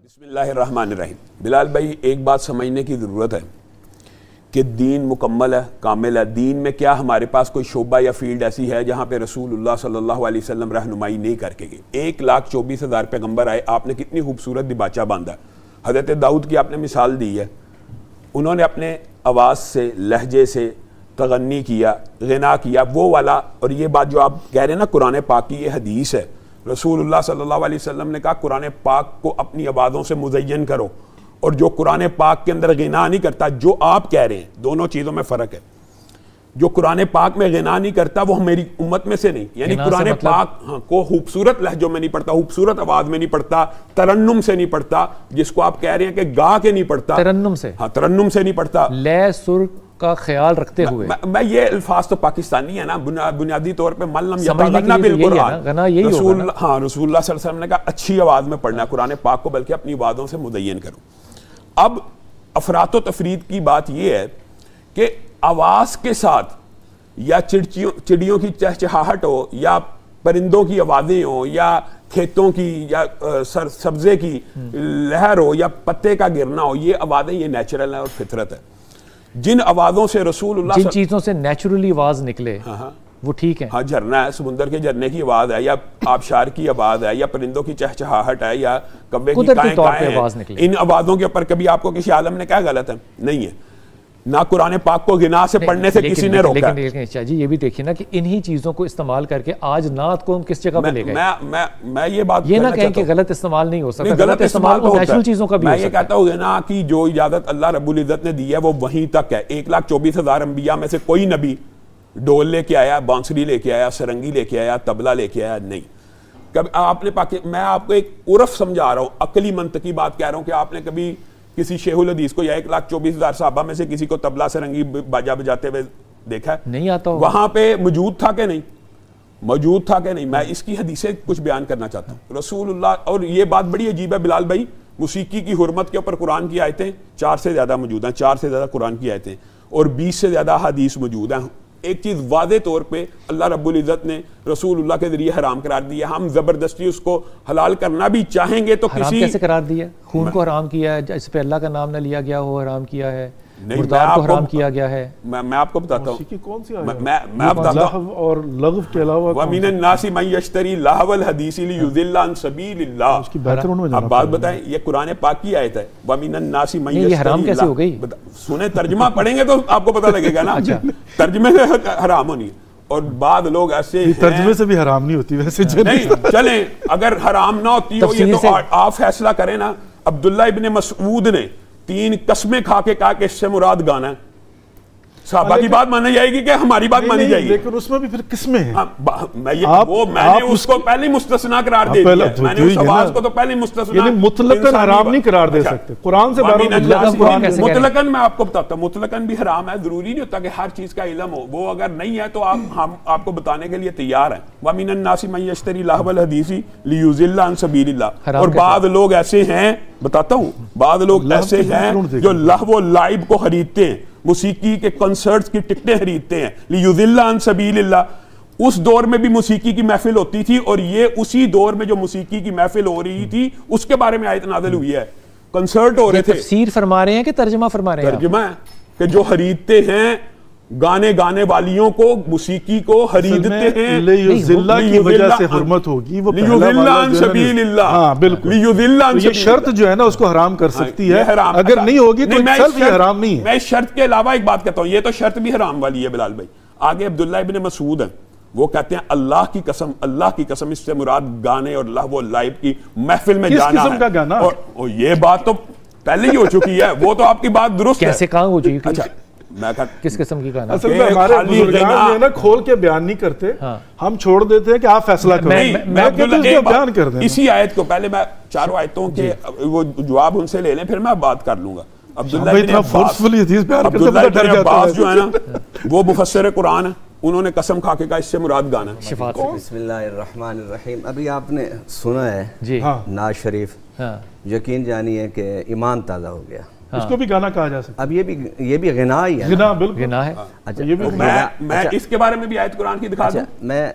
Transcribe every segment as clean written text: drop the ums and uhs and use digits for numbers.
بسم اللہ الرحمن الرحیم۔ بلال بھائی، ایک بات سمجھنے کی ضرورت ہے کہ دین مکمل ہے، کامل ہے۔ دین میں کیا ہمارے پاس کوئی شعبہ یا فیلڈ ایسی ہے جہاں پہ رسول اللہ صلی اللہ علیہ وسلم رہنمائی نہیں کر کے گئے؟ 1,24,000 پیغمبر آئے، آپ نے کتنی خوبصورت دباچہ باندھا۔ حضرت داؤد کی آپ نے مثال دی ہے، انہوں نے اپنے آواز سے، لہجے سے تغنی کیا، غنا کیا، وہ والا۔ اور یہ بات جو آپ کہہ رہے ہیں نا قرآن پاک کی، یہ حدیث ہے۔ رسول اللہ صلی اللہ علیہ وسلم نے کہا قرآن پاک کو اپنی آوازوں سے مزین کرو، اور جو قرآن پاک کے اندر غنا نہیں کرتا، جو آپ کہہ رہے ہیں، دونوں چیزوں میں فرق ہے۔ جو قرآن پاک میں غنا نہیں کرتا وہ میری امت میں سے نہیں، یعنی قرآن پاک کو خوبصورت لہجوں میں نہیں پڑھتا، خوبصورت آواز میں نہیں پڑھتا، ترنم سے نہیں پڑھتا، جس کو آپ کہہ رہے ہیں کہ گا کے نہیں پڑھتا، ترنم سے، ہاں ترنم سے نہیں پڑھتا، لے سر کا خیال رکھتے ہوئے۔ میں یہ الفاظ تو پاکستانی ہے نا، بنیادی طور پہ من لم یتغنى بالقرآن، رسول اللہ صلی اللہ علیہ وسلم نے کہا اچھی آواز میں پڑھنا ہے قرآن پاک کو، بلکہ اپنی آوازوں سے مزین کرو۔ اب افراط و تفرید کی بات یہ ہے کہ آواز کے ساتھ یا چڑیوں کی چہچہاہٹ ہو، یا پرندوں کی آوازیں ہوں، یا کھیتوں کی یا سبزے کی لہر ہو، یا پتے کا گرنا ہو، یہ آوازیں یہ نیچرل ہیں اور فطرت ہے۔ جن آوازوں سے رسول اللہ جن چیزوں سے نیچرلی آواز نکلے وہ ٹھیک ہے، ہاں جھرنا ہے، سمندر کے جھرنے کی آواز ہے، یا آبشار کی آواز ہے، یا پرندوں کی چہچہاہٹ ہے، یا کبے کی کائیں کائیں ہیں، ان آوازوں کے اوپر کبھی آپ کو کسی عالم نے کہا غلط ہے؟ نہیں ہے۔ نہ قرآن پاک کو غنا سے پڑھنے سے کسی نے روکا۔ لیکن شاہ جی یہ بھی دیکھیے نا کہ انہی چیزوں کو استعمال کر کے آج نعت کو ہم کس جگہ پہ لے گئے۔ میں یہ بات یہ نہ کہیں کہ غلط استعمال نہیں ہو سکتا، غلط استعمال تو نیچرل چیزوں کا بھی ہو سکتا ہے۔ میں یہ کہتا ہوں غنا کی جو اجازت اللہ رب العزت نے دی ہے وہ وہیں تک ہے۔ 1,24,000 انبیاء میں سے کوئی نبی ڈول لے کے آیا، بانسری لے کے آیا، سرنگی لے کے آیا، طبلہ لے کے آیا؟ نہیں۔ کبھی آپ نے میں آپ کو ایک عرف سمجھا رہا ہوں، عقلی منطقی بات کہہ رہا ہوں کہ آپ نے کبھی کسی شیخ الحدیث کو یا 1,24,000 صحابہ میں سے کسی کو طبلہ سرنگی باجا بجاتے ہوئے دیکھا ہے؟ نہیں آتا ہو۔ وہاں پہ موجود تھا کہ نہیں؟ موجود تھا کہ نہیں؟ میں اس کی حدیثیں کچھ بیان کرنا چاہتا ہوں۔ رسول اللہ، اور یہ بات بڑی عجیب ہے بلال بھائی، موسیقی کی حرمت کے اوپر قرآن کی آیتیں 4 سے زیادہ موجود ہیں، 4 سے زیادہ قرآن کی آیتیں، اور 20 سے زیادہ حدیث موجود ہیں۔ ایک چیز واضح طور پہ اللہ رب العزت نے رسول اللہ کے ذریعے حرام قرار دیا، ہم زبردستی اس کو حلال کرنا بھی چاہیں گے تو حرام کیسے قرار دیا؟ خون کو حرام کیا ہے، اس پہ اللہ کا نام نہ لیا گیا ہو حرام کیا ہے، مردار کو حرام کیا گیا ہے۔ میں آپ کو بتاتا ہوں، موسیقی کون سی آیت؟ میں بتاتا ہوں، لہو اور لغو کے علاوہ وَمِنَ النَّاسِ مَن يَشْتَرِي لَهْوَ الْحَدِيثِ لِيُضِلَّ عَن سَبِيلِ اللَّهِ۔ اس کی بہترون میں اب بات بتائیں، یہ قرآن پاک کی آیت ہے، وَمِنَ النَّاسِ مَن یہ حرام يَشْتَرِي کیسے ہو گئی؟ سنیں، ترجمہ پڑھیں گے تو آپ کو پتہ لگے گا نا، ترجمے سے حرام ہونی۔ اور بعض لوگ ایسے ہیں، ترجمے سے بھی حرام نہیں ہوتی ویسے، نہیں چلیں اگر حرام نہ ہوتی ہو یہ تو آپ فیصلہ کریں نا۔ عبداللہ ابن مسعود نے 3 قسمیں کھا کے کہا کہ اس سے مراد گانا ہے۔ صحابہ کی بات مانی جائے گی کہ ہماری بات مانی جائے گی؟ لیکن اس میں بھی پھر قسمیں ہیں۔ میں نے اس کو پہلے مستثنا قرار دے دیا، میں نے اس آواز کو تو پہلے مستثنا، یعنی مطلقاً حرام نہیں قرار دے سکتے قرآن سے مطلقاً میں آپ کو بتاتا ہوں، مطلقاً بھی حرام ہے، ضروری نہیں ہوتا کہ ہر چیز کا علم ہو، وہ اگر نہیں ہے تو ہم آپ کو بتانے کے لیے تیار ہیں۔ وَمِنَ النَّاسِ مَن يَشْتَرِي لَهْوَ الْحَدِيثِ لِيُضِلَّ عَن سَبِيلِ اللَّهِ۔ اور بعض لوگ ایسے ہیں، بتاتا ہوں، بعض لوگ ایسے ہیں جو لہو و لعب کو خریدتے ہیں، موسیقی کے کنسرٹس کی ٹکٹیں خریدتے ہیں، لِيُضِلَّ عَن سَبِيلِ اللَّهِ۔ اس دور میں بھی موسیقی کی محفل ہوتی تھی، اور یہ اسی دور میں جو موسیقی کی محفل ہو رہی تھی اس کے بارے میں آیت نازل ہوئی ہے۔ کنسرٹ ہو رہے تھے۔ تفسیر فرما رہے ہیں کہ ترجمہ فرما رہے ہیں؟ ترجمہ ہے کہ جو خریدتے ہیں، گانے والیوں کو، موسیقی کو خریدتے ہیں، لیُضِلَّ کی وجہ سے حرمت ہوگی، وہ لِيُضِلَّ عن سبیل اللہ۔ ہاں بالکل، لِيُضِلَّ عن یہ شرط جو ہے نا اس کو حرام کر سکتی ہے، اگر نہیں ہوگی تو سب یہ حرام نہیں ہے۔ میں اس شرط کے علاوہ ایک بات کہتا ہوں، یہ تو شرط بھی حرام والی ہے بلال بھائی۔ آگے عبداللہ ابن مسعود ہیں، وہ کہتے ہیں اللہ کی قسم اس سے مراد گانے اور لہو و لعب کی محفل میں جانا ہے۔ کس قسم کا گانا؟ اور یہ بات تو پہلے ہی ہو چکی ہے، وہ تو آپ کی بات درست ہے۔ کیسے کہاں ہو چکی؟ اچھا کس قسم کی گانا؟ اصل میں ہمارے بزرگان جو ہے نا کھول کے بیان نہیں کرتے، ہم چھوڑ دیتے ہیں کہ آپ فیصلہ کرو۔ میں بیان کر دیں اسی آیت کو، پہلے میں چاروں آیتوں کے وہ جواب ان سے لے لیں، پھر میں بات کر لوں گا۔ عبداللہ ابن عباس جو ہے نا وہ مفسر قرآن ہے، انہوں نے قسم کھا کے کہا اس سے مراد گانا ہے۔ بسم اللہ الرحمن الرحیم۔ ابھی آپ نے سنا ہے جی نعت شریف، یقین جانیے کہ ایمان تازہ ہو گیا۔ اس کو بھی گانا کہا جا سکتا ہے۔ اب یہ بھی غنا ہی ہے، غنا بالکل غنا ہے۔ اچھا میں اس کے بارے میں بھی آیت قرآن کی دکھا دوں؟ میں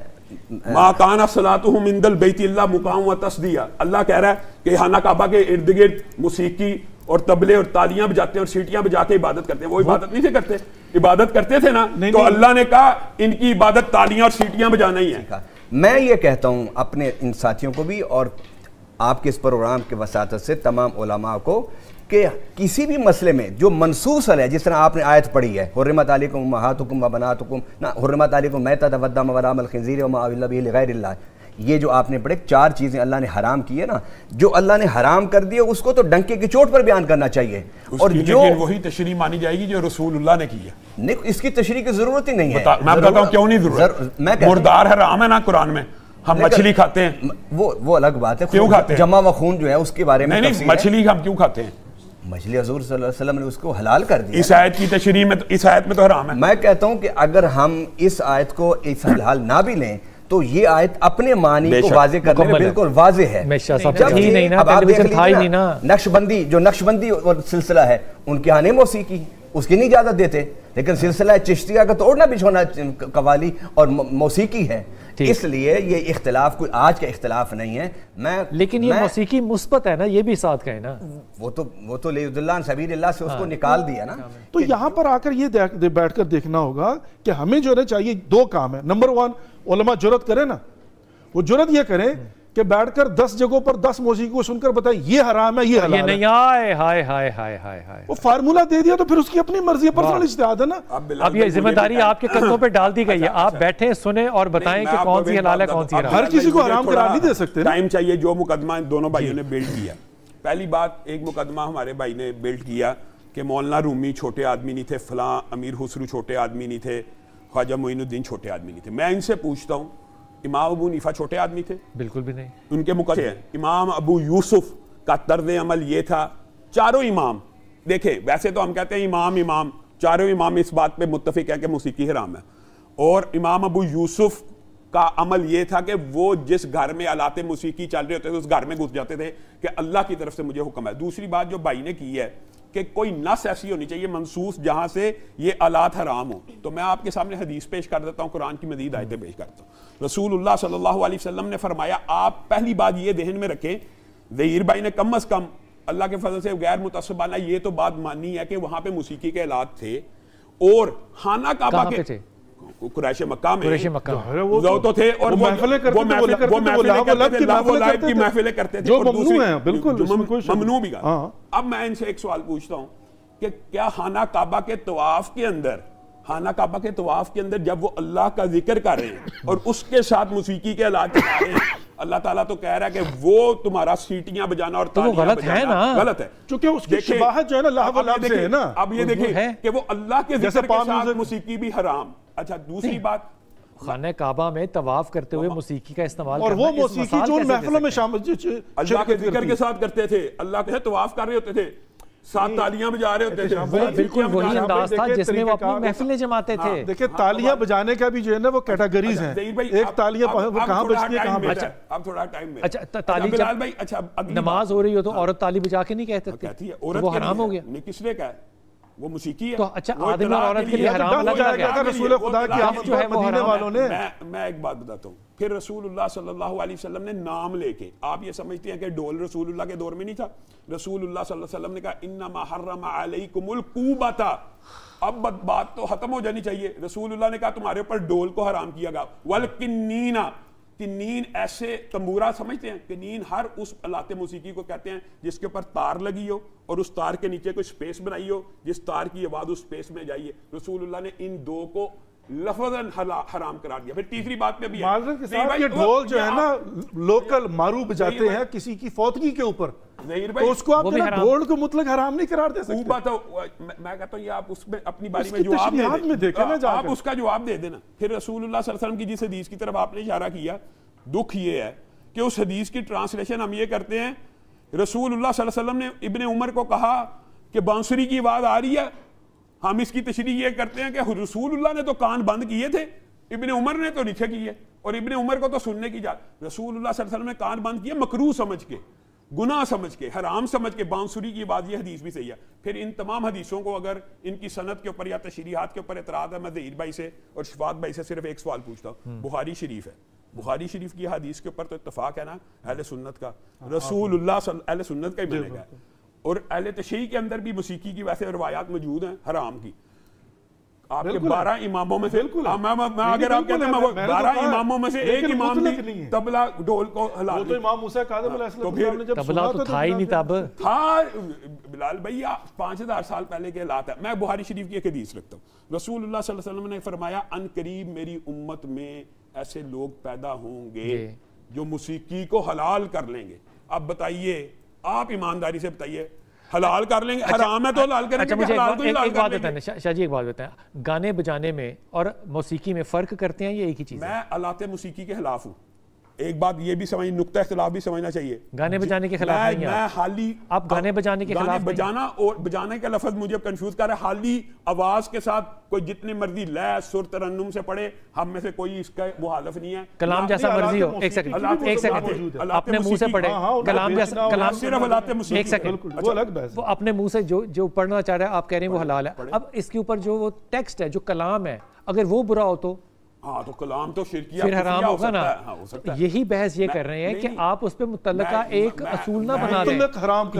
ما کان صلاتہم عند البیت الا مقام و تصدیہ. اللہ کہہ رہا ہے کہ خانہ کعبہ کے ارد گرد موسیقی اور طبلے اور تالیاں بجاتے ہیں اور سیٹیاں بجا کے عبادت کرتے ہیں. وہ عبادت نہیں سے کرتے, عبادت کرتے تھے نا, تو اللہ نے کہا ان کی عبادت تالیاں اور سیٹیاں بجانا ہی ہے. میں یہ کہتا ہوں اپنے ان ساتھیوں کو بھی اور آپ کے اس پروگرام کے وساطت سے تمام علماء کو کہ کسی بھی مسئلے میں جو منصوص ہے, جس طرح آپ نے آیت پڑھی ہے حرمت علیکم امہاتکم و بناتکم, نہ حرمت علیکم میتۃ والدم ولحم الخنزیر وما اہل به لغیر اللہ, یہ جو آپ نے پڑھے 4 چیزیں اللہ نے حرام کی ہے نا, جو اللہ نے حرام کر دی ہے اس کو تو ڈنکے کی چوٹ پر بیان کرنا چاہیے. اور جو وہی تشریح مانی جائے گی جو رسول اللہ نے کی ہے. نہیں, اس کی تشریح کی ضرورت ہی نہیں ہے. میں بتاتا ہوں کیوں نہیں ضرورت. مردار حرام ہے نا قرآن میں, ہم مچھلی کھاتے ہیں, وہ الگ بات ہے. کیوں کھاتے ہیں؟ جمع و خون جو ہے اس کے بارے میں نہیں, مچھلی ہم کیوں کھاتے ہیں؟ مچھلی حضور صلی اللہ علیہ وسلم نے اس کو حلال کر دیا. اس آیت کی تشریح میں, اس آیت میں تو حرام ہے. میں کہتا ہوں کہ اگر ہم اس آیت کو اس حلال نہ بھی لیں تو یہ آیت اپنے معنی کو واضح کرنے میں بالکل واضح ہے. اب آپ دیکھ لیجیے نقش بندی, جو نقش بندی سلسلہ ہے ان کے ہاں نہیں موسیقی, اس کی نہیں اجازت دیتے, لیکن سلسلہ چشتیہ کا توڑنا بچھونا قوالی اور موسیقی ہے. اس لیے یہ اختلاف کوئی آج کا اختلاف نہیں ہے. لیکن یہ موسیقی مثبت ہے نا, یہ بھی ساتھ کہیں نا, وہ تو لیضل اللہ عن سبیل اللہ سے اس کو نکال دیا نا. تو یہاں پر آ کر یہ بیٹھ کر دیکھنا ہوگا کہ ہمیں جو ہے چاہیے 2 کام ہے. نمبر 1, علماء جرت کریں نا, وہ جرت یہ کریں کہ بیٹھ کر 10 جگہوں پر 10 موسیقی کو سن کر بتائیں یہ حرام ہے, یہ حلال ہے. نہیں, ہائے ہائے ہائے ہائے ہائے, وہ فارمولا دے دیا تو پھر اس کی اپنی مرضی ہے, پرسنل اجتہاد ہے نا. اب یہ ذمہ داری آپ کے کندھوں پہ ڈال دی گئی ہے, آپ بیٹھیں سنیں اور بتائیں کہ کون سی حلال ہے کون سی حرام. ہر کسی کو حرام قرار نہیں دے سکتے. ٹائم چاہیے. جو مقدمہ دونوں بھائیوں نے بلڈ کیا, پہلی بات, ایک مقدمہ ہمارے بھائی نے بلڈ کیا کہ مولانا رومی چھوٹے آدمی نہیں تھے, فلاں امیر خسرو چھوٹے آدمی نہیں تھے, خواجہ معین الدین چھوٹے آدمی نہیں تھے. میں ان سے پوچھتا ہوں, امام ابو حنیفہ چھوٹے آدمی تھے؟ بالکل بھی نہیں. ان کے مقدمے ہیں. امام ابو یوسف کا طرز عمل یہ تھا, چاروں امام دیکھیں, ویسے تو ہم کہتے ہیں امام, چاروں امام اس بات پہ متفق ہے کہ موسیقی حرام ہے, اور امام ابو یوسف کا عمل یہ تھا کہ وہ جس گھر میں آلات موسیقی چل رہے ہوتے تھے اس گھر میں گھس جاتے تھے کہ اللہ کی طرف سے مجھے حکم ہے. دوسری بات جو بھائی نے کی ہے کہ کوئی نص ایسی ہونی چاہیے منصوص جہاں سے یہ آلات حرام ہوں. تو میں آپ کے سامنے حدیث پیش کر دیتا ہوں, قرآن کی مزید آیتیں پیش کرتا ہوں. رسول اللہ صلی اللہ علیہ وسلم نے فرمایا, آپ پہلی بات یہ ذہن میں رکھیں, ظہیر بھائی نے کم از کم اللہ کے فضل سے غیر متعصبانہ یہ تو بات مانی ہے کہ وہاں پہ موسیقی کے آلات تھے, اور خانہ کعبہ کے قریش مکہ میں وہ تو تھے, اور وہ محفلیں کرتے تھے, ممنوع بھی. اب میں ان سے ایک سوال پوچھتا ہوں کہ کیا خانہ کعبہ کے طواف کے اندر جب وہ اللہ کا ذکر کر رہے ہیں اور اس کے ساتھ موسیقی کے آلات چلا رہے ہیں, اللہ تعالیٰ تو کہہ رہا ہے کہ وہ تمہارا سیٹیاں بجانا اور تالیاں بجانا غلط ہے, چونکہ اس کی شباہت جو ہے نا لاہ و لاب سے ہے نا. اب یہ دیکھیں کہ وہ اللہ کے ذکر کے ساتھ موسیقی بھی حرام. اچھا, دوسری بات, خانہ کعبہ میں طواف کرتے ہوئے موسیقی کا استعمال اور وہ موسیقی جو محفلوں میں شامل اللہ کے ذکر کے ساتھ کرتے تھے, اللہ کے طواف کر رہے ہوتے تھے, ساتھ تالیاں بجا رہے ہوتے تھے. وہ بالکل وہی انداز تھا جس میں وہ اپنی محفلیں جماتے تھے. دیکھیں تالیاں بجانے کا بھی جو ہے نا وہ کیٹیگریز ہیں, ایک تالیاں کہاں بجتی ہے کہاں بجتی ہے. اب تھوڑا ٹائم میں, اچھا تالی جب نماز ہو رہی ہو تو عورت تالی بجا کے نہیں کہتے تھے, وہ حرام ہو گیا. کس نے کہا وہ موسیقی ہے؟ تو اچھا آدمی اور عورت کے لیے حرام لگا گیا. رسول خدا کی آمد جو ہے مدینے والوں نے. میں ایک بات بتاتا ہوں, پھر رسول اللہ صلی اللہ علیہ وسلم نے نام لے کے, آپ یہ سمجھتے ہیں کہ ڈھول رسول اللہ کے دور میں نہیں تھا؟ رسول اللہ صلی اللہ علیہ وسلم نے کہا انما حرم علیکم القوبۃ. اب بات تو ختم ہو جانی چاہیے. رسول اللہ نے کہا تمہارے اوپر ڈھول کو حرام کیا گیا. والکنین, کنین ایسے تنبورہ سمجھتے ہیں, کنین ہر اس آلات موسیقی کو کہتے ہیں جس کے اوپر تار لگی ہو اور اس تار کے نیچے کوئی سپیس بنائی ہو جس تار کی آواز اس سپیس میں جائیے. رسول اللہ نے ان دو کو لفظاً حرام قرار دیا. پھر تیسری بات پہ بھی معذرت کے ساتھ یہ ڈھول جو ہے نا لوکل مارو بجاتے ہیں کسی کی فوتگی کے اوپر, تو اس کو آپ ڈھول کو مطلق حرام نہیں قرار دے سکتے. میں کہتا ہوں یہ آپ اس میں اپنی باری میں جواب دے دیں, آپ اس کا جواب دے دینا. پھر رسول اللہ صلی اللہ علیہ وسلم کی جس حدیث کی طرف آپ نے اشارہ کیا, دکھ یہ ہے کہ اس حدیث کی ٹرانسلیشن ہم یہ کرتے ہیں, رسول اللہ صلی اللہ علیہ وسلم نے ابن عمر کو کہا کہ بانسری کی آواز آ رہی ہے, ہم اس کی تشریح یہ کرتے ہیں کہ رسول اللہ نے تو کان بند کیے تھے, ابن عمر نے تو نیچے کیے, اور ابن عمر کو تو سننے کی اجازت. رسول اللہ صلی اللہ علیہ وسلم نے کان بند کیے مکروہ سمجھ کے, گناہ سمجھ کے, حرام سمجھ کے. بانسری کی بات, یہ حدیث بھی صحیح ہے. پھر ان تمام حدیثوں کو اگر ان کی سند کے اوپر یا تشریحات کے اوپر اعتراض ہے, میں ظہیر بھائی سے اور شفاعت بھائی سے صرف ایک سوال پوچھتا ہوں. بخاری شریف ہے, بخاری شریف کی حدیث کے اوپر تو اتفاق ہے نا اہل سنت کا, رسول اللہ اہل سنت کا ہی مانا گیا, اور اہل تشیع کے اندر بھی موسیقی کی ویسے روایات موجود ہیں حرام کی. آپ کے 12 اماموں میں سے اگر آپ کہتے ہیں 12 اماموں میں سے ایک امام نے طبلہ ڈھول کو حلال, وہ تو امام موسیٰ کاظم علیہ السلام نے جب طبلہ تو تھا ہی نہیں تب تھا. بلال بھائی 5000 سال پہلے کے حالات ہے. میں بخاری شریف کی ایک حدیث رکھتا ہوں, رسول اللہ صلی اللہ علیہ وسلم نے فرمایا ان قریب میری امت میں ایسے لوگ پیدا ہوں گے جو موسیقی کو حلال کر لیں گے. اب بتائیے, آپ ایمانداری سے بتائیے, حلال کر لیں گے, حرام ہے تو حلال کریں گے, حلال تو حلال کر لیں گے. شاہ جی ایک بات بتائیں, گانے بجانے میں اور موسیقی میں فرق کرتے ہیں یہ ایک ہی چیز ہے؟ میں آلات موسیقی کے خلاف ہوں. ایک بات یہ بھی سمجھ, نقطہ اختلاف بھی سمجھنا چاہیے. گانے بجانے کے خلاف نہیں میں حالی, آپ گانے بجانے کے خلاف بجانا اور بجانے کا لفظ مجھے کنفیوز کر رہا ہے. حالی آواز کے ساتھ کوئی جتنی مرضی لے سر ترنم سے پڑھے, ہم میں سے کوئی اس کا مخالف نہیں ہے. کلام جیسا مرضی ہو, ایک سیکنڈ اپنے منہ سے پڑھے, کلام جیسا, کلام صرف آلات موسیقی, ایک سیکنڈ وہ اپنے منہ سے جو پڑھنا چاہ رہا ہے آپ کہہ رہے ہیں وہ حلال ہے. اب اس کے اوپر جو وہ ٹیکسٹ ہے, جو کلام ہے, اگر وہ برا ہو تو ہاں تو کلام تو شرکیہ پھر حرام ہوگا نا. یہی بحث یہ کر رہے ہیں کہ آپ اس پہ متعلقہ ایک اصول نہ بنا دیں.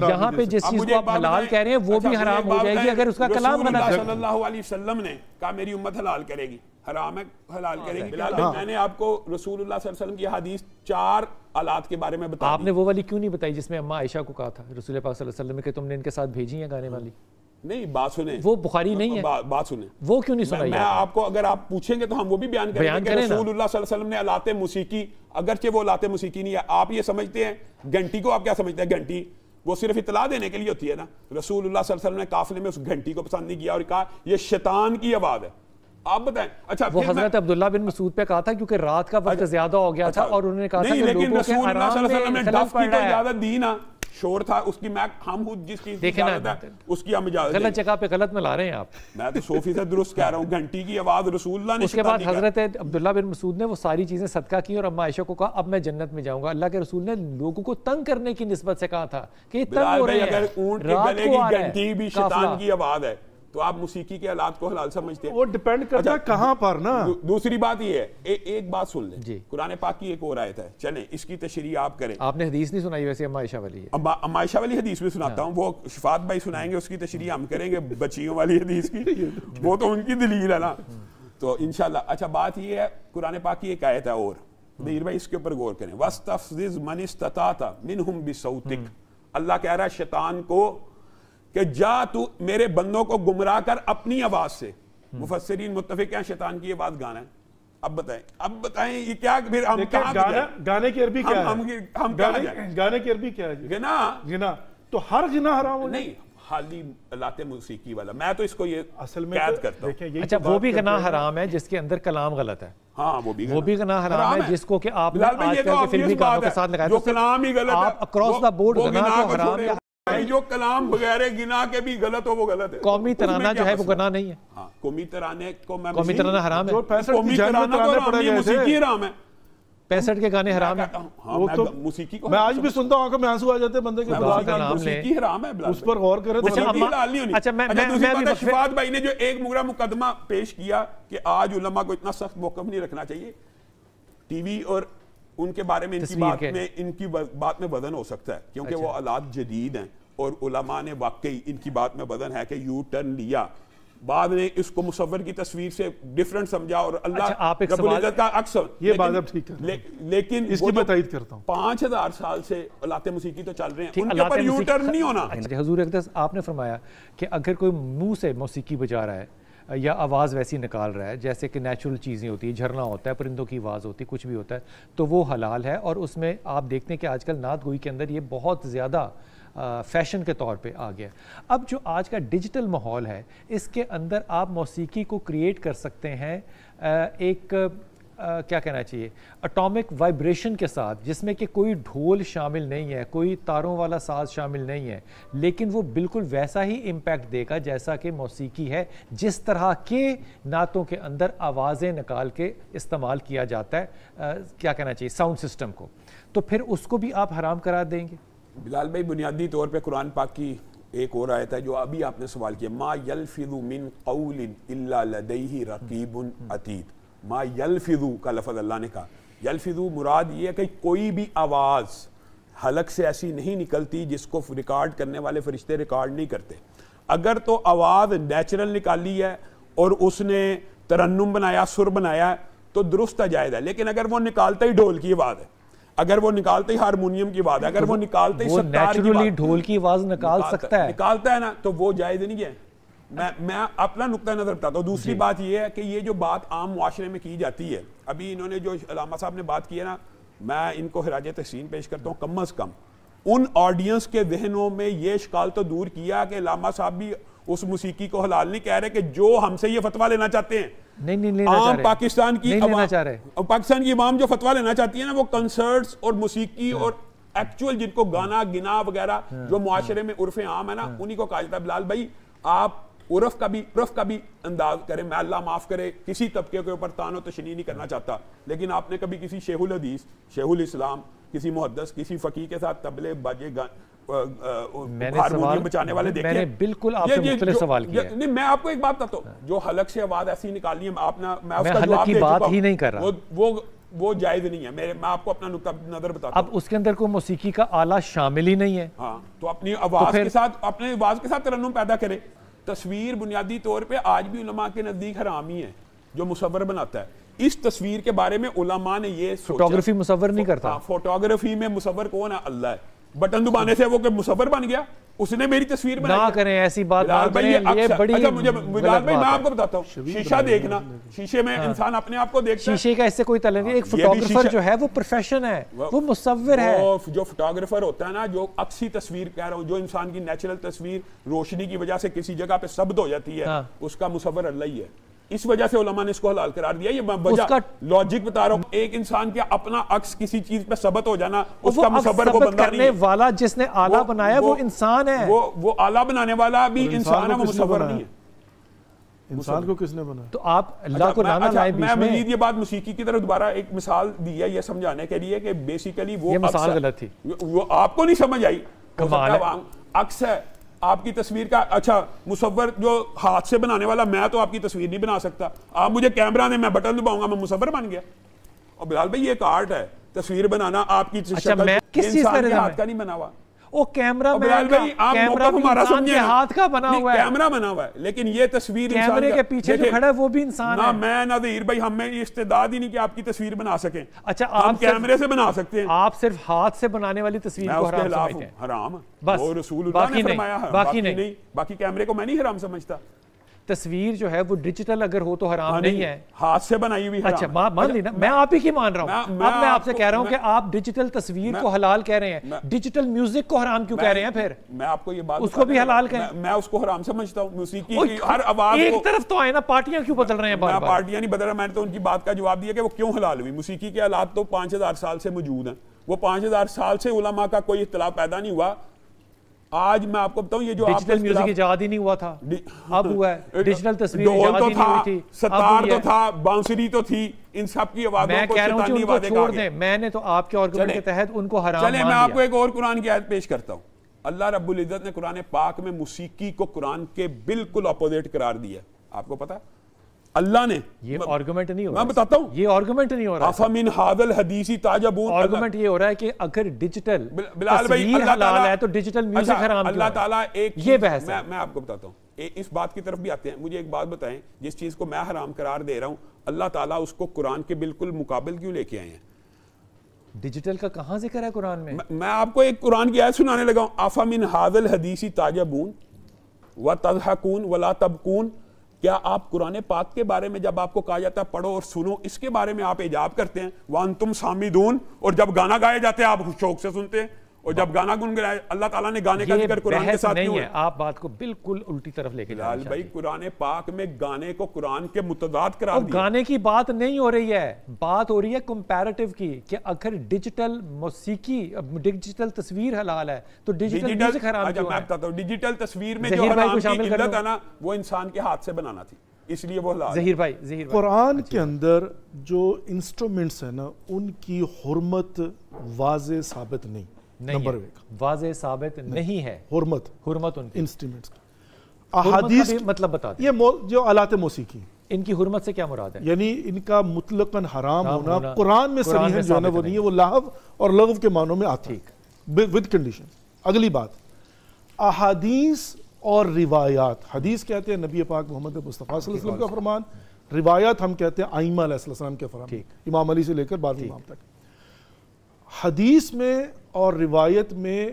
یہاں پہ جس چیز کو آپ حلال کہہ رہے ہیں وہ بھی حرام ہو جائے گی اگر اس کا کلام غلط ہے. صلی اللہ علیہ وسلم نے کہا میری امت حلال کرے گی, حرام ہے حلال کرے گی. میں نے آپ کو رسول اللہ صلی اللہ علیہ وسلم کی حدیث 4 آلات کے بارے میں بتایا. آپ نے وہ والی کیوں نہیں بتائی جس میں اماں عائشہ کو کہا تھا رسول پاک صلی اللہ علیہ وسلم کہ تم نے ان کے ساتھ بھیجی ہیں گانے والی؟ نہیں, بات سنیں, وہ بخاری نہیں ہے, بات سنیں, وہ کیوں نہیں سنائی؟ میں آپ کو اگر آپ پوچھیں گے تو ہم وہ بھی بیان کریں گے کہ رسول اللہ صلی اللہ علیہ وسلم نے آلات موسیقی, اگرچہ وہ آلات موسیقی نہیں ہے, آپ یہ سمجھتے ہیں گھنٹی کو, آپ کیا سمجھتے ہیں گھنٹی وہ صرف اطلاع دینے کے لیے ہوتی ہے نا. رسول اللہ صلی اللہ علیہ وسلم نے قافلے میں اس گھنٹی کو پسند نہیں کیا اور کہا یہ شیطان کی آواز ہے. آپ بتائیں. اچھا وہ حضرت عبداللہ بن مسعود پہ کہا تھا کیونکہ رات کا وقت زیادہ ہو گیا تھا اور انہوں نے کہا تھا کہ لوگوں کے حرام میں ڈف کی تو اجازت دی نا, شور تھا اس کی, میں ہم جس چیز کی اجازت ہے اس کی ہم اجازت, غلط جگہ پہ غلط میں لا رہے ہیں آپ. میں تو 100% درست کہہ رہا ہوں, گھنٹی کی آواز رسول اللہ نے. اس کے بعد حضرت عبداللہ بن مسعود نے وہ ساری چیزیں صدقہ کی اور اماں عائشہ کو کہا اب میں جنت میں جاؤں گا. اللہ کے رسول نے لوگوں کو تنگ کرنے کی نسبت سے کہا تھا کہ یہ تنگ ہو رہے ہیں, اگر اونٹ کے گلے کی گھنٹی بھی شیطان کی آواز ہے تو آپ موسیقی کے آلات کو حلال سمجھتے ہیں؟ وہ ڈیپینڈ کرتا ہے کہاں پر نا. دوسری بات یہ ہے, ایک بات سن لیں, قرآن پاک کی ایک اور آیت ہے, چلیں اس کی تشریح آپ کریں. آپ نے حدیث نہیں سنائی ویسے اماں عائشہ والی؟ اماں عائشہ والی حدیث بھی سناتا ہوں, وہ شفاعت بھائی سنائیں گے, اس کی تشریح ہم کریں گے بچیوں والی حدیث کی, وہ تو ان کی دلیل ہے نا, تو انشاءاللہ. اچھا بات یہ ہے, قرآن پاک کی ایک آیت ہے اور دیر بھائی اس کے اوپر غور کریں, وَاسْتَفْزِزْ مَنِ اسْتَطَعْتَ مِنْهُمْ بِصَوْتِكَ. اللہ کہہ رہا ہے شیطان کو کہ جا تو میرے بندوں کو گمراہ کر اپنی آواز سے. مفسرین متفق ہیں شیطان کی آواز گانا ہے. اب بتائیں یہ کیا, پھر ہم کہاں گانے کی عربی کیا ہے؟ ہم کہاں جائیں؟ گانے کی عربی کیا ہے؟ گنا. تو ہر گنا حرام ہو جائے؟ نہیں, حالی آلات موسیقی والا, میں تو اس کو یہ اصل میں قید کرتا ہوں. اچھا وہ بھی گناہ حرام ہے جس کے اندر کلام غلط ہے. ہاں وہ بھی گناہ حرام ہے جس کو کہ آپ نے آج کل کے فلمی گانوں کے ساتھ لگایا جو کلام ہی غلط ہے, آپ اکراس دا بورڈ گناہ کو حرام ہے. جو کلام بغیر گناہ کے بھی غلط ہو وہ غلط ہے. قومی ترانہ جو ہے وہ گناہ نہیں ہے. ہاں قومی ترانے کو میں قومی ترانہ حرام ہے. قومی ترانہ تو موسیقی حرام ہے. 65 کے گانے حرام ہیں. وہ تو موسیقی کو میں آج بھی سنتا ہوں, آنکھوں میں آنسو آ جاتے ہیں بندے کے. موسیقی حرام ہے, اس پر غور کریں. اچھا دوسری بات ہے, شفاعت بھائی نے جو ایک مغرا مقدمہ پیش کیا کہ آج علماء کو اتنا سخت موقف نہیں رکھنا چاہیے. ٹی وی اور ان کے بارے میں ان کی بات میں وزن ہو سکتا ہے کیونکہ وہ آلات جدید ہیں, اور علماء نے واقعی ان کی بات میں وزن ہے کہ یو ٹرن لیا, بعد نے اس کو مصور کی تصویر سے ڈیفرنٹ سمجھا, اور اللہ رب العزت کا اکثر یہ بات اب ٹھیک ہے, لیکن اس کی میں تائید کرتا ہوں. 5000 سال سے آلات موسیقی تو چل رہے ہیں, ان کے اوپر یو ٹرن نہیں ہونا. حضور اقدس آپ نے فرمایا کہ اگر کوئی منہ سے موسیقی بجا رہا ہے یا آواز ویسی نکال رہا ہے جیسے کہ نیچرل چیزیں ہوتی ہیں, جھرنا ہوتا ہے, پرندوں کی آواز ہوتی ہے, کچھ بھی ہوتا ہے, تو وہ حلال ہے. اور اس میں آپ دیکھتے ہیں کہ آج کل نعت گوئی کے اندر یہ بہت زیادہ فیشن کے طور پہ آ گیا. اب جو آج کا ڈیجیٹل ماحول ہے اس کے اندر آپ موسیقی کو کریٹ کر سکتے ہیں ایک کیا کہنا چاہیے اٹامک وائبریشن کے ساتھ, جس میں کہ کوئی ڈھول شامل نہیں ہے, کوئی تاروں والا ساز شامل نہیں ہے, لیکن وہ بالکل ویسا ہی امپیکٹ دے گا جیسا کہ موسیقی ہے, جس طرح کے نعتوں کے اندر آوازیں نکال کے استعمال کیا جاتا ہے کیا کہنا چاہیے ساؤنڈ سسٹم کو. تو پھر اس کو بھی آپ حرام قرار دیں گے؟ بلال بھائی بنیادی طور پہ قرآن پاک کی ایک اور آیت ہے جو ابھی آپ نے سوال کیا, ما یلفظ من قول الا لدیہ رقیب عتید. ما یلفظ کا لفظ اللہ نے کہا یلفظو مراد یہ ہے کہ کوئی بھی آواز حلق سے ایسی نہیں نکلتی جس کو ریکارڈ کرنے والے فرشتے ریکارڈ نہیں کرتے. اگر تو آواز نیچرل نکالی ہے اور اس نے ترنم بنایا, سر بنایا تو درست جائز ہے. لیکن اگر وہ نکالتا ہی ڈھول کی آواز ہے, اگر وہ نکالتے ہی ہارمونیم کی آواز ہے, اگر وہ نکالتے ہی ستار کی آواز, ڈھول کی آواز نکالتا ہے نا, تو وہ جائز نہیں ہے. میں اپنا نقطہ نظر بتاتا ہوں. دوسری بات یہ ہے کہ یہ جو بات عام معاشرے میں کی جاتی ہے, ابھی انہوں نے جو علامہ صاحب نے بات کی ہے نا, میں ان کو خراج تحسین پیش کرتا ہوں. کم از کم ان آڈینس کے ذہنوں میں یہ اشکال تو دور کیا کہ علامہ صاحب بھی اس موسیقی کو حلال نہیں کہہ رہے کہ جو ہم سے یہ فتویٰ لینا چاہتے ہیں. عام پاکستان کی عوام جو فتویٰ لینا چاہتی ہے نا, وہ کنسرٹس اور موسیقی اور ایکچوئل جن کو گانا گنا وغیرہ جو معاشرے میں عرف عام ہے نا, انہی کو کہا جاتا ہے. بلال بھائی آپ عرف کا بھی انداز کریں. میں اللہ معاف کرے کسی طبقے کے اوپر تان و تشنیع نہیں کرنا چاہتا, لیکن آپ نے کبھی کسی شیخ الحدیث, شیخ الاسلام, کسی محدث, کسی فقیہ کے ساتھ تبلے باجے ہارمونیم بچانے والے دیکھیں؟ میں نے بالکل آپ سے مختلف سوال کیا. نہیں, میں آپ کو ایک بات بتاتا ہوں, جو حلق سے آواز ایسی نکالنی ہے, میں اس کا حلق جواب کی دے بات چکا ہی نہیں کر رہا, وہ جائز نہیں ہے. میں آپ کو اپنا نقطہ نظر بتاتا ہوں. اب اس کے اندر کوئی موسیقی کا آلہ شامل ہی نہیں ہے. ہاں, تو اپنی آواز کے ساتھ ترنم پیدا کرے. تصویر بنیادی طور پہ آج بھی علماء کے نزدیک حرام ہی ہے جو مصور بناتا ہے. اس تصویر کے بارے میں علماء نے یہ سوچا, فوٹوگرافی مصور نہیں کرتا. فوٹوگرافی میں مصور کون ہے؟ اللہ ہے. بٹن دبانے سے وہ کہ مصور بن گیا, اس نے میری تصویر بنائی. نہ کریں ایسی بات, نہ کریں, یہ بڑی بلال بھائی میں آپ کو بتاتا ہوں, شیشہ دیکھنا, شیشے میں انسان اپنے آپ کو دیکھتا ہے. شیشے کا اس سے کوئی تعلق نہیں. ایک فوٹوگرافر جو ہے وہ پروفیشن ہے, وہ مصور ہے. جو فوٹوگرافر ہوتا ہے نا, جو عکسی تصویر کہہ رہا ہوں, جو انسان کی نیچرل تصویر روشنی کی وجہ سے کسی جگہ پہ ثبت ہو جاتی ہے, اس کا مصور اللہ ہی ہے. اس وجہ سے علماء نے اس کو حلال قرار دیا. یہ وجہ لاجک بتا رہا ہوں. ایک انسان کا اپنا عکس کسی چیز پہ ثبت ہو جانا, اس کا مصور وہ بندہ نہیں ہے. والا جس نے آلہ بنایا وہ انسان ہے. وہ آلہ بنانے والا بھی انسان ہے, وہ مصور نہیں ہے. انسان کو کس نے بنایا؟ تو آپ اللہ کو نہ لائیں بیچ میں. میں مزید یہ بات موسیقی کی طرف دوبارہ ایک مثال دی ہے یہ سمجھانے کے لیے کہ بیسیکلی وہ یہ مثال غلط تھی, وہ آپ کو نہیں سمجھ آئی. عکس ہے آپ کی تصویر کا. اچھا, مصور جو ہاتھ سے بنانے والا, میں تو آپ کی تصویر نہیں بنا سکتا. آپ مجھے کیمرہ دیں, میں بٹن دباؤں گا, میں مصور بن گیا. اور بلال بھائی یہ ایک آرٹ ہے, تصویر بنانا. آپ کی شکل انسان کے ہاتھ کا نہیں بنا ہوا. وہ کیمرہ انسان کے ہاتھ کا بنا ہوا ہے, کیمرہ بنا ہوا ہے, لیکن یہ تصویر کیمرے کے پیچھے جو کھڑا ہے وہ بھی انسان ہے. میں نہ ظہیر بھائی, ہمیں یہ استعداد ہی نہیں کہ آپ کی تصویر بنا سکیں. اچھا, ہم کیمرے سے بنا سکتے ہیں. آپ صرف ہاتھ سے بنانے والی تصویر کو حرام سمجھتے ہیں؟ حرام بس, وہ رسول اللہ نے فرمایا ہے, باقی نہیں. باقی کیمرے کو میں نہیں حرام سمجھتا. تصویر جو ہے وہ ڈیجیٹل اگر ہو تو حرام نہیں ہے, ہاتھ سے بنائی ہوئی حرام. اچھا مان لینا, میں آپ ہی کی مان رہا ہوں. اب میں آپ سے کہہ رہا ہوں کہ آپ ڈیجیٹل تصویر کو حلال کہہ رہے ہیں, ڈیجیٹل میوزک کو حرام کیوں کہہ رہے ہیں؟ پھر میں آپ کو یہ بات اس کو بھی حلال کہیں. میں اس کو حرام سمجھتا ہوں. موسیقی کی ہر آواز کو ایک طرف تو آئے نا, پارٹیاں کیوں بدل رہے ہیں بار بار؟ پارٹیاں نہیں بدل رہا. میں نے تو ان کی بات کا جواب دیا کہ وہ کیوں حلال ہوئی. موسیقی کے آلات تو 5000 سال سے موجود ہیں. وہ 5000 سال سے علماء کا کوئی اختلاف پیدا نہیں ہوا. آج میں آپ کو بتاؤں, یہ جو ڈیجیٹل میوزک ایجاد ہی نہیں ہوا تھا, اب ہوا ہے. ڈیجیٹل تصویر ایجاد ہی نہیں ہوئی تھی, ستار تو تھا, بانسری تو تھی, ان سب کی آوازوں کو شیطانی آوازیں چھوڑ دیں. میں نے تو آپ کے آرگومنٹ کے تحت ان کو حرام مان لیا. چلے میں آپ کو ایک اور قرآن کی آیت پیش کرتا ہوں. اللہ رب العزت نے قرآن پاک میں موسیقی کو قرآن کے بالکل اپوزٹ قرار دیا. آپ کو پتا اللہ نے, یہ آرگومنٹ نہیں ہو رہا, میں بتاتا ہوں, یہ آرگومنٹ نہیں ہو رہا. افمن ھذا الحدیث تعجبون, آرگومنٹ یہ ہو رہا ہے کہ اگر ڈیجیٹل تصویر حلال ہے تو ڈیجیٹل میوزک حرام کیوں ہے؟ اللہ تعالیٰ ایک یہ بحث ہے. میں آپ کو بتاتا ہوں, اس بات کی طرف بھی آتے ہیں. مجھے ایک بات بتائیں, جس چیز کو میں حرام قرار دے رہا ہوں, اللہ تعالیٰ اس کو قرآن کے بالکل مقابل کیوں لے کے آئے ہیں؟ ڈیجیٹل کا کہاں ذکر ہے قرآن میں؟ میں آپ کو ایک قرآن کی آیت سنانے لگا ہوں. افمن ھذا الحدیث تعجبون وتضحکون ولا تبکون. کیا آپ قرآن پاک کے بارے میں جب آپ کو کہا جاتا ہے پڑھو اور سنو, اس کے بارے میں آپ اعجاب کرتے ہیں؟ وانتم سامدون, اور جب گانا گائے جاتے ہیں آپ شوق سے سنتے ہیں, اور جب گانا گنگنائے, اللہ تعالیٰ نے گانے کا ذکر قرآن کے ساتھ کیوں ہے؟ آپ بات کو بالکل الٹی طرف لے کے جا رہے ہیں. بھائی قرآن پاک میں گانے کو قرآن کے متضاد قرار دیا. گانے کی بات نہیں ہو رہی ہے, بات ہو رہی ہے کمپیریٹیو کی, کہ اگر ڈیجیٹل موسیقی, ڈیجیٹل تصویر حلال ہے تو ڈیجیٹل میوزک حرام کیوں ہے؟ میں بتاتا ہوں, ڈیجیٹل تصویر میں جو حرام کی علت ہے نا, وہ انسان کے ہاتھ سے بنانا تھی, اس لیے وہ حلال. ظہیر بھائی قرآن کے اندر جو انسٹرومنٹس ہیں نا, ان کی حرمت واضح ثابت نہیں. نمبر ایک واضح ثابت نہیں ہے حرمت ان کی انسٹرومنٹس. احادیث مطلب بتا دیں. یہ جو آلات موسیقی, ان کی حرمت سے کیا مراد ہے؟ یعنی ان کا مطلقاً حرام ہونا قرآن میں صریحاً جو ہے نا وہ نہیں ہے، وہ لہو اور لغو کے معنوں میں آتا ہے ود کنڈیشن. اگلی بات، احادیث اور روایات. حدیث کہتے ہیں نبی پاک محمد مصطفیٰ صلی اللہ علیہ وسلم کا فرمان، روایات ہم کہتے ہیں ائمہ علیہ السلام کے فرمان، امام علی سے لے کر 12 امام تک. حدیث میں اور روایت میں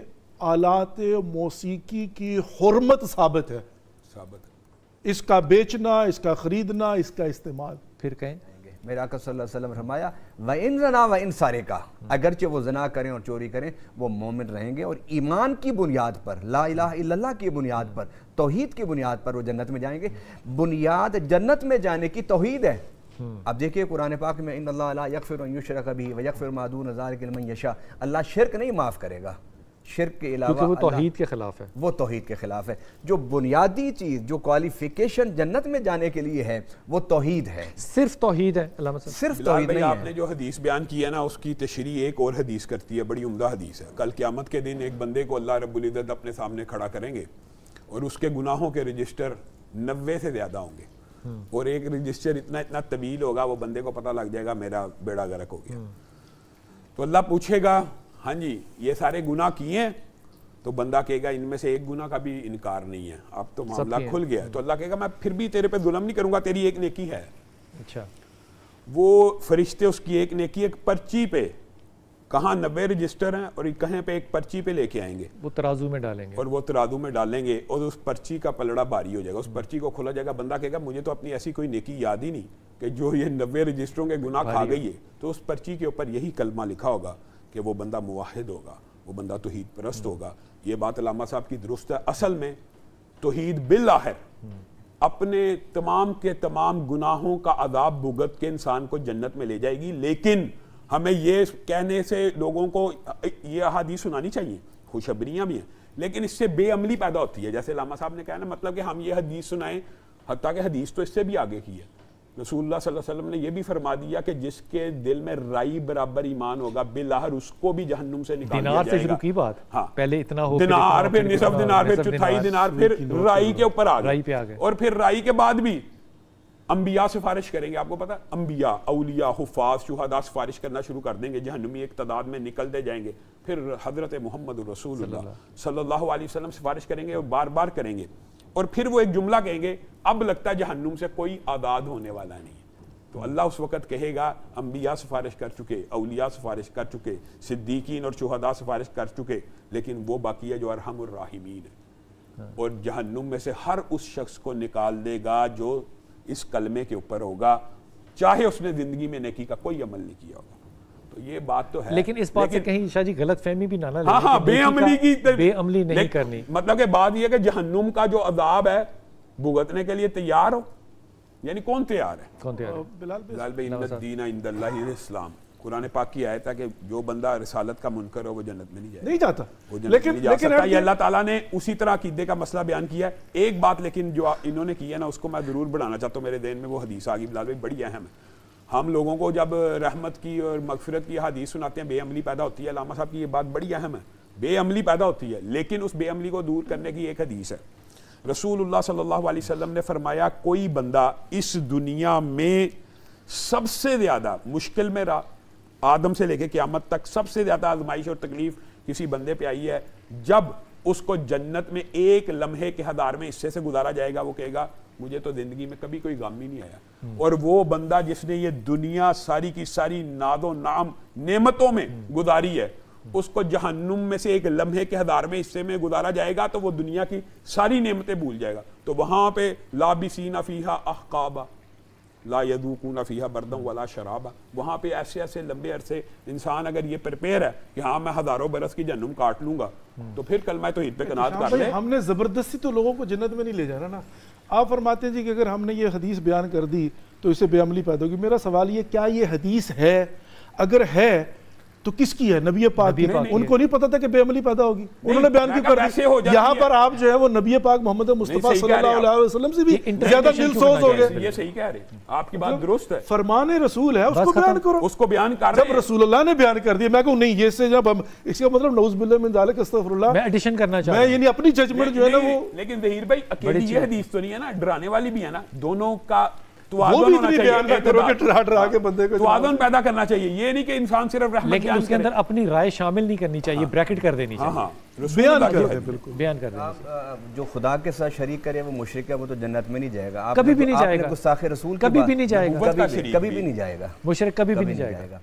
آلات موسیقی کی حرمت ثابت ہے، اس کا بیچنا، اس کا خریدنا، اس کا استعمال. پھر کہیں میرے آقا صلی اللہ علیہ وسلم فرمایا وَإِن زَنَا وَإِن سَرِقَ، اگرچہ وہ زنا کریں اور چوری کریں وہ مومن رہیں گے، اور ایمان کی بنیاد پر، لا الہ الا اللہ کی بنیاد پر، توحید کی بنیاد پر وہ جنت میں جائیں گے. بنیاد جنت میں جانے کی توحید ہے. اب دیکھیے قرآن پاک میں ان اللہ لا یغفر ان یشرک بہ ویغفر ما دون ذلک لمن یشاء، اللہ شرک نہیں معاف کرے گا، شرک کے علاوہ کیونکہ وہ توحید کے خلاف ہے. وہ توحید کے خلاف ہے. جو بنیادی چیز، جو کوالیفیکیشن جنت میں جانے کے لیے ہے وہ توحید ہے، صرف توحید ہے. علامہ صاحب صرف توحید نہیں آپ ہے. نے جو حدیث بیان کی ہے نا اس کی تشریح ایک اور حدیث کرتی ہے، بڑی عمدہ حدیث ہے. کل قیامت کے دن ایک بندے کو اللہ رب العزت اپنے سامنے کھڑا کریں گے اور اس کے گناہوں کے رجسٹر 90 سے زیادہ ہوں گے، اور ایک رجسٹر اتنا طویل ہوگا وہ بندے کو پتہ لگ جائے گا میرا بیڑا غرق ہو گیا. تو اللہ پوچھے گا ہاں جی یہ سارے گناہ کیے ہیں؟ تو بندہ کہے گا ان میں سے ایک گناہ کا بھی انکار نہیں ہے. اب تو معاملہ کھل گیا. تو اللہ کہے گا میں پھر بھی تیرے پہ ظلم نہیں کروں گا، تیری ایک نیکی ہے. اچھا، وہ فرشتے اس کی ایک نیکی ایک پرچی پہ، کہاں 90 رجسٹر ہیں اور کہیں پہ ایک پرچی پہ لے کے آئیں گے، وہ ترازو میں ڈالیں گے، اور وہ ترازو میں ڈالیں گے اور اس پرچی کا پلڑا بھاری ہو جائے گا. اس پرچی کو کھولا جائے گا، بندہ کہے گا مجھے تو اپنی ایسی کوئی نیکی یاد ہی نہیں کہ جو یہ 90 رجسٹروں کے گناہ کھا گئی ہے. تو اس پرچی کے اوپر یہی کلمہ لکھا ہوگا کہ وہ بندہ موحد ہوگا، وہ بندہ توحید پرست ہوگا. یہ بات علامہ صاحب کی درست ہے. اصل میں توحید بالآخر اپنے تمام کے تمام گناہوں کا عذاب بھگت کے انسان کو جنت میں لے جائے گی. لیکن ہمیں یہ کہنے سے لوگوں کو یہ احادیث سنانی چاہیے، خوشخبریاں بھی ہیں، لیکن اس سے بے عملی پیدا ہوتی ہے. جیسے علامہ صاحب نے کہا نا، مطلب کہ ہم یہ حدیث سنائیں، حتیٰ کہ حدیث تو اس سے بھی آگے کی ہے. رسول اللہ صلی اللہ علیہ وسلم نے یہ بھی فرما دیا کہ جس کے دل میں رائی برابر ایمان ہوگا بالآخر اس کو بھی جہنم سے نکال دیا جائے گا. دینار سے شروع کی بات، ہاں پہلے اتنا ہو، دینار، پھر نصف دینار، پھر چوتھائی دینار، پھر رائی کے اوپر آ گئے، اور پھر رائی کے بعد بھی انبیاء سفارش کریں گے. آپ کو پتا انبیاء، اولیاء، حفاظ، شہداء سفارش کرنا شروع کر دیں گے، جہنمی ایک تعداد میں نکلتے جائیں گے. پھر حضرت محمد رسول اللہ صلی اللہ علیہ وسلم سفارش کریں گے اور بار بار کریں گے. اور پھر وہ ایک جملہ کہیں گے اب لگتا ہے جہنم سے کوئی آزاد ہونے والا نہیں. تو اللہ اس وقت کہے گا انبیاء سفارش کر چکے، اولیاء سفارش کر چکے، صدیقین اور شہداء سفارش کر چکے، لیکن وہ باقی ہے جو ارحم الراحمین ہے. اور جہنم میں سے ہر اس شخص کو نکال دے گا جو اس کلمے کے اوپر ہوگا، چاہے اس نے زندگی میں نیکی کا کوئی عمل نہیں کیا ہوگا. تو یہ بات تو ہے، لیکن اس بات سے کہیں شاہ جی غلط فہمی بھی نہ لیں. ہاں بے عملی کی بے عملی نہیں کرنی. مطلب کہ بات یہ کہ جہنم کا جو عذاب ہے بھگتنے کے لیے تیار ہو. یعنی کون تیار ہے؟ کون تیار ہے؟ بلال بھائی ان الدین عند اللہ الاسلام. قرآن پاک کی آیت ہے کہ جو بندہ رسالت کا منکر ہو وہ جنت میں نہیں جاتا. وہ جنت میں نہیں جا سکتا. یہ اللہ تعالیٰ نے اسی طرح عقیدے کا مسئلہ بیان کیا ہے. ایک بات لیکن جو انہوں نے کی ہے نا اس کو میں ضرور بڑھانا چاہتا ہوں. میرے ذہن میں وہ حدیث آ گئی بلال بھائی، بڑی اہم ہے. ہم لوگوں کو جب رحمت کی اور مغفرت کی حدیث سناتے ہیں بے عملی پیدا ہوتی ہے. علامہ صاحب کی یہ بات بڑی اہم ہے، بے عملی پیدا ہوتی ہے، لیکن اس بے عملی کو دور کرنے کی ایک حدیث ہے. رسول اللہ صلی اللہ علیہ وسلم نے فرمایا کوئی بندہ اس دنیا میں سب سے زیادہ مشکل میں رہا، آدم سے لے کے قیامت تک سب سے زیادہ آزمائش اور تکلیف کسی بندے پہ آئی ہے، جب اس کو جنت میں ایک لمحے کے ہزار میں حصے سے گزارا جائے گا وہ کہے گا مجھے تو زندگی میں کبھی کوئی غم ہی نہیں آیا. اور وہ بندہ جس نے یہ دنیا ساری کی ساری ناز و نعم نعمتوں میں گزاری ہے، اس کو جہنم میں سے ایک لمحے کے ہزار میں حصے میں گزارا جائے گا تو وہ دنیا کی ساری نعمتیں بھول جائے گا. تو وہاں پہ لابسین فیہا احقابا لا یذوقون فیہا بردا ولا شرابا، وہاں پہ ایسے ایسے لمبے عرصے انسان اگر یہ پریپیئر ہے کہ ہاں میں ہزاروں برس کی جہنم کاٹ لوں گا تو پھر کلمہ توحید پہ قناعت کر لے. ہم نے زبردستی تو لوگوں کو جنت میں نہیں لے جانا نا. آپ فرماتے ہیں جی کہ اگر ہم نے یہ حدیث بیان کر دی تو اسے بے عملی پیدا ہوگی. میرا سوال یہ کیا یہ حدیث ہے؟ اگر ہے تو کس کی ہے؟ نبی پاک کی. ان کو نہیں پتا تھا کہ بے عملی پیدا ہوگی، انہوں نے بیان کیوں کر دی؟ یہاں پر آپ جو ہے وہ نبی پاک محمد مصطفیٰ صلی اللہ علیہ وسلم سے بھی زیادہ دل سوز ہو گئے. یہ صحیح کہہ رہے ہیں، آپ کی بات درست ہے. فرمان رسول ہے، اس کو بیان کرو. اس کو بیان کر جب رسول اللہ نے بیان کر دیا، میں کہوں نہیں یہ سے جب ہم اس کا مطلب نعوذ باللہ من ذالک استغفر اللہ، میں ایڈیشن کرنا چاہتا ہوں، میں یعنی اپنی ججمنٹ جو ہے نا وہ. لیکن ظہیر بھائی اکیلی یہ حدیث تو نہیں ہے نا، ڈرانے والی بھی ہے نا. دونوں کا توازن ہونا اتنی بیان نہ کرو کہ ڈرا ڈرا کے بندے کو توازن پیدا کرنا چاہیے. یہ نہیں کہ انسان صرف رحمت لیکن اس کے اندر اپنی رائے شامل نہیں کرنی چاہیے, بریکٹ کر دینی چاہیے, بیان کر دے, بالکل بیان کر دینی. جو خدا کے ساتھ شریک کرے وہ مشرک ہے, وہ تو جنت میں نہیں جائے گا. کبھی بھی نہیں جائے گا, گستاخ رسول کبھی بھی نہیں جائے گا, کبھی بھی نہیں جائے گا, مشرک کبھی بھی نہیں جائے گا.